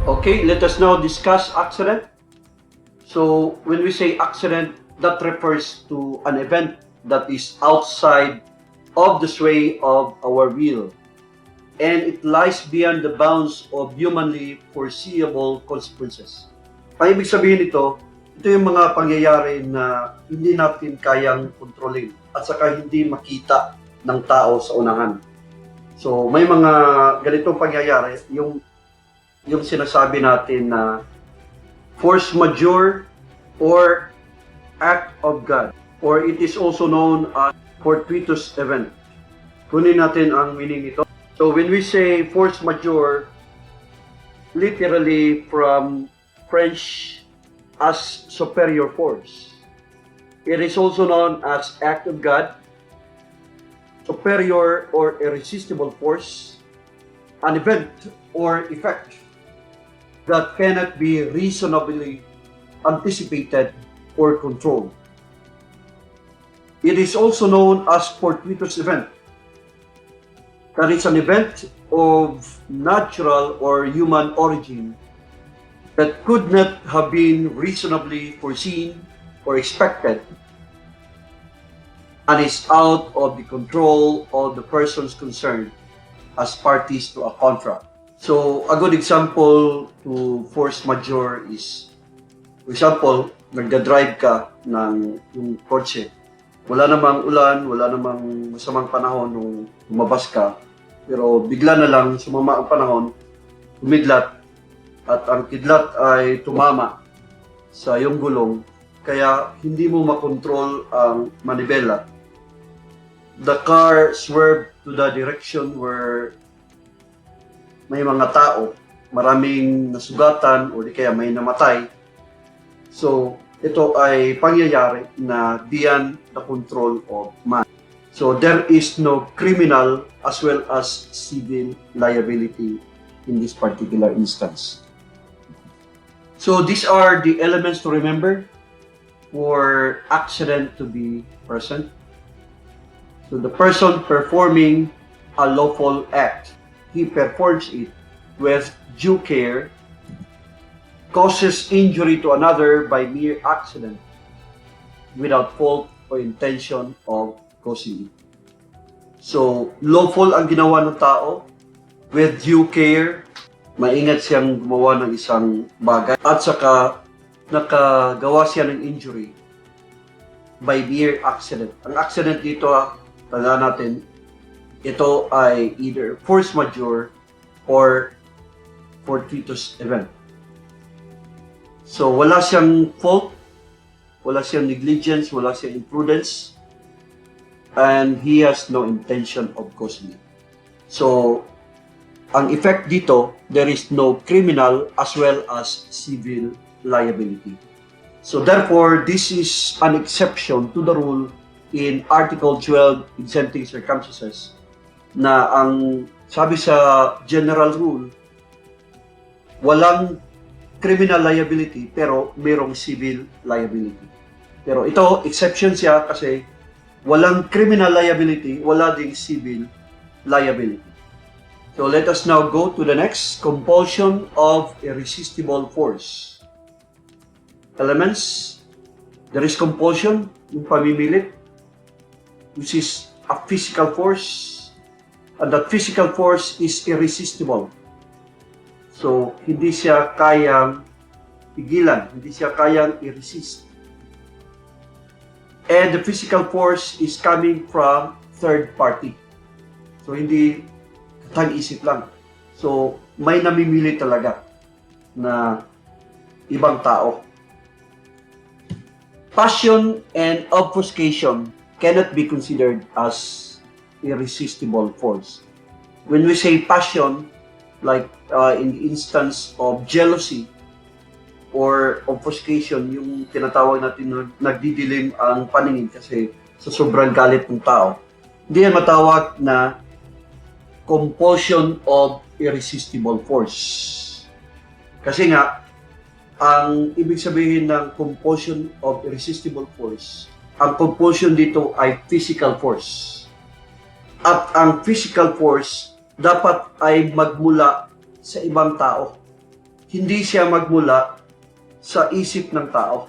Okay, let us now discuss accident. So when we say accident, that refers to an event that is outside of the sway of our will, and it lies beyond the bounds of humanly foreseeable consequences. Ang ibig sabihin nito, ito yung mga pangyayari na hindi natin kayang kontrolin at saka hindi makita ng tao sa unahan. So may mga ganitong pangyayari, yung sinasabi natin na force majeure or act of God, or it is also known as fortuitous event. Kunin natin ang meaning nito. So when we say force majeure, literally from French as superior force. It is also known as act of God, superior or irresistible force, an event or effect that cannot be reasonably anticipated or controlled. It is also known as fortuitous event. That is an event of natural or human origin that could not have been reasonably foreseen or expected and is out of the control of the persons concerned as parties to a contract. So, a good example to force majeure is, for example, nagda-drive ka ng yung kotse. Wala namang ulan, wala namang masamang panahon nung lumabas ka, pero bigla na lang sumama ang panahon, umidlat, at ang kidlat ay tumama sa iyong gulong, kaya hindi mo makontrol ang manibela. The car swerved to the direction where may mga tao, maraming nasugatan o di kaya may namatay. So, ito ay pangyayari na beyond the control of man. So, there is no criminal as well as civil liability in this particular instance. So, these are the elements to remember for accident to be present. So, the person performing a lawful act, he performs it with due care, causes injury to another by mere accident, without fault or intention of causing it. So, lawful ang ginawa ng tao, with due care, maingat siyang gumawa ng isang bagay, at saka nakagawa siya ng injury by mere accident. Ang accident dito, tandaan natin, ito ay either force majeure or fortuitous event. So, wala siyang fault, wala siyang negligence, wala siyang imprudence, and he has no intention of causing it. So, ang effect dito, there is no criminal as well as civil liability. So, therefore, this is an exception to the rule in Article 12, exempting circumstances, na ang sabi sa general rule, walang criminal liability pero mayroong civil liability. Pero ito, exception siya kasi walang criminal liability, wala ding civil liability. So let us now go to the next, compulsion of irresistible force. Elements, there is compulsion, yung pamimilit, which is a physical force, and that physical force is irresistible. So, hindi siya kayang pigilan, hindi siya kayang i-resist. And the physical force is coming from third party. So, hindi katang-isip lang. So, may namimili talaga na ibang tao. Passion and obfuscation cannot be considered as irresistible force. When we say passion, like in the instance of jealousy or obfuscation, yung tinatawag natin na nagdidilim ang paningin kasi sa sobrang galit ng tao, hindi yan matawag na compulsion of irresistible force. Kasi nga, ang ibig sabihin ng compulsion of irresistible force, ang compulsion dito ay physical force. At ang physical force dapat ay magmula sa ibang tao. hindi siya magmula sa isip ng tao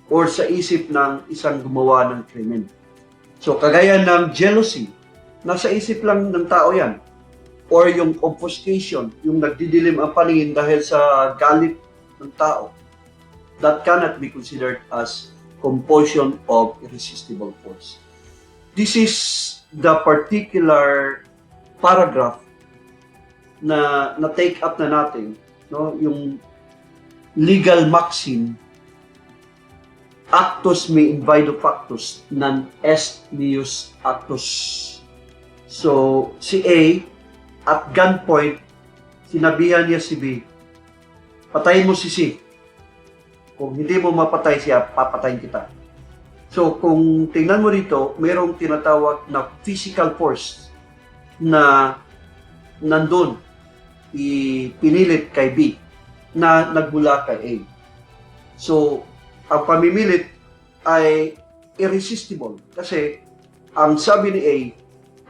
or sa isip ng isang gumawa ng krimen. So, kagaya ng jealousy, nasa isip lang ng tao yan. Or yung obfuscation, yung nagdidilim ang paningin dahil sa galit ng tao. That cannot be considered as compulsion of irresistible force. This is the particular paragraph na take up na natin, no, yung legal maxim actus me invido factus non est meus actus. So si A at gunpoint sinabihan niya si B, patayin mo si C. Kung hindi mo mapatay siya, papatayin kita. So kung tingnan mo dito, mayroong tinatawag na physical force na nandun ipinilit kay B na nagmula kay A. So, ang pamimilit ay irresistible kasi ang sabi ni A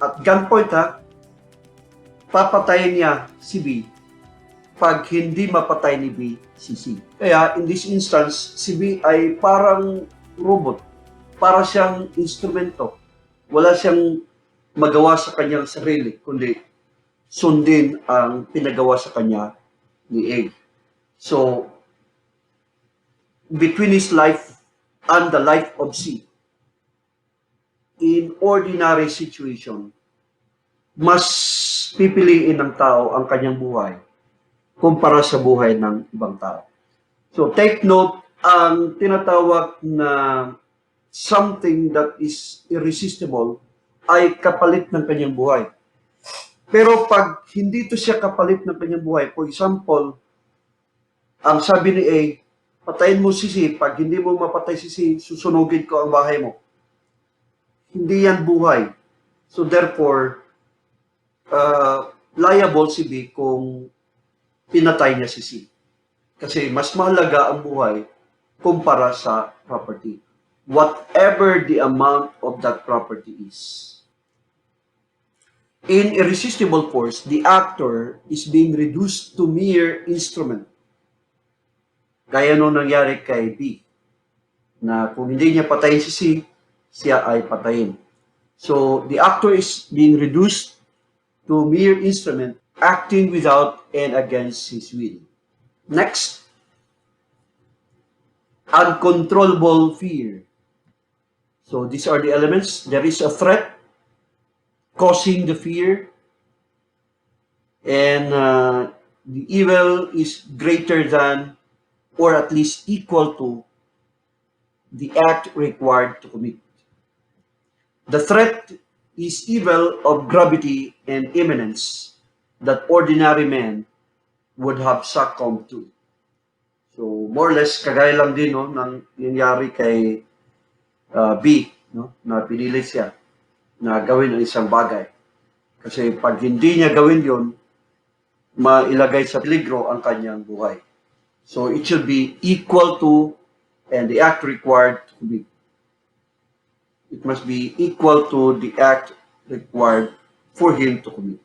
at gunpoint papatayin niya si B pag hindi mapatay ni B si C. Kaya in this instance, si B ay parang robot, para siyang instrumento. Wala siyang magawa sa kanyang sarili, kundi sundin ang pinagawa sa kanya ni A. So, between his life and the life of C, in ordinary situation, mas pipiliin ng tao ang kanyang buhay kumpara sa buhay ng ibang tao. So, take note, ang tinatawag na something that is irresistible ay kapalit ng kanyang buhay. Pero pag hindi to siya kapalit ng kanyang buhay, for example, ang sabi ni A, patayin mo si C, pag hindi mo mapatay si C, susunugin ko ang bahay mo. Hindi yan buhay. So therefore, liable si B kung pinatay niya si C. Kasi mas mahalaga ang buhay kumpara sa property. Whatever the amount of that property is. In irresistible force, the actor is being reduced to mere instrument. Gaya nung nangyari kay B, na kung hindi niya patayin si C, siya ay patayin. So, the actor is being reduced to mere instrument, acting without and against his will. Next, uncontrollable fear. So, these are the elements. There is a threat causing the fear, and the evil is greater than or at least equal to the act required to commit. The threat is evil of gravity and imminence that ordinary men would have succumbed to. So, more or less, kagaya lang din no, ng nangyari kay B, no, na pinili siya na gawin ang isang bagay. Kasi pag hindi niya gawin yon, mailagay sa peligro ang kanyang buhay. So it should be equal to and the act required to commit. It must be equal to the act required for him to commit.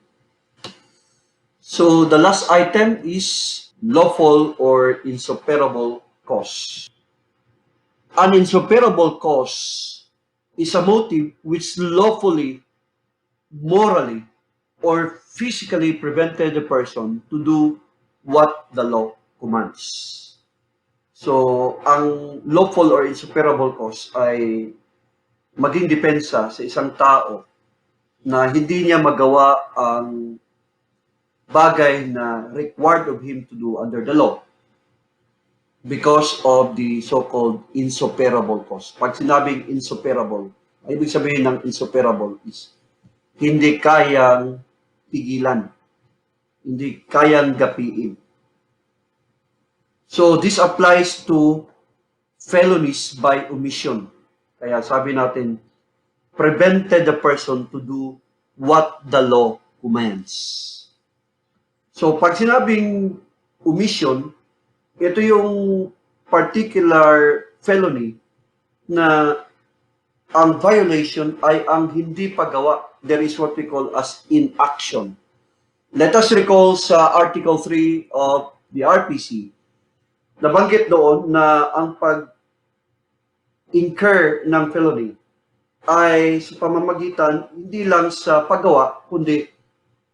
So the last item is lawful or insufferable cause. An insufferable cause is a motive which lawfully, morally, or physically prevented the person to do what the law commands. So, ang lawful or insufferable cause ay maging depensa sa isang tao na hindi niya magawa ang bagay na required of him to do under the law because of the so-called insufferable cause. Pag sinabing insufferable, ay ibig sabihin ng insufferable is hindi kayang pigilan, hindi kayang gapiin. So this applies to felonies by omission. Kaya sabi natin, prevented the person to do what the law commands. So pag sinabing omission, ito yung particular felony na ang violation ay ang hindi paggawa. There is what we call as inaction. Let us recall sa Article 3 of the RPC, nabanggit doon na ang pag-incur ng felony ay sa pamamagitan hindi lang sa paggawa, kundi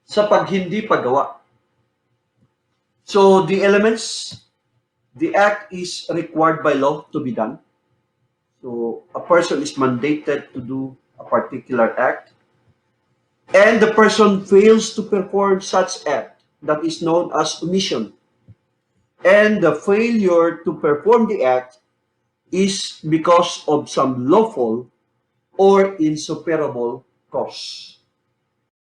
sa paghindi paggawa. So the elements, the act is required by law to be done. So a person is mandated to do a particular act, and the person fails to perform such act, that is known as omission. And the failure to perform the act is because of some lawful or insufferable cause.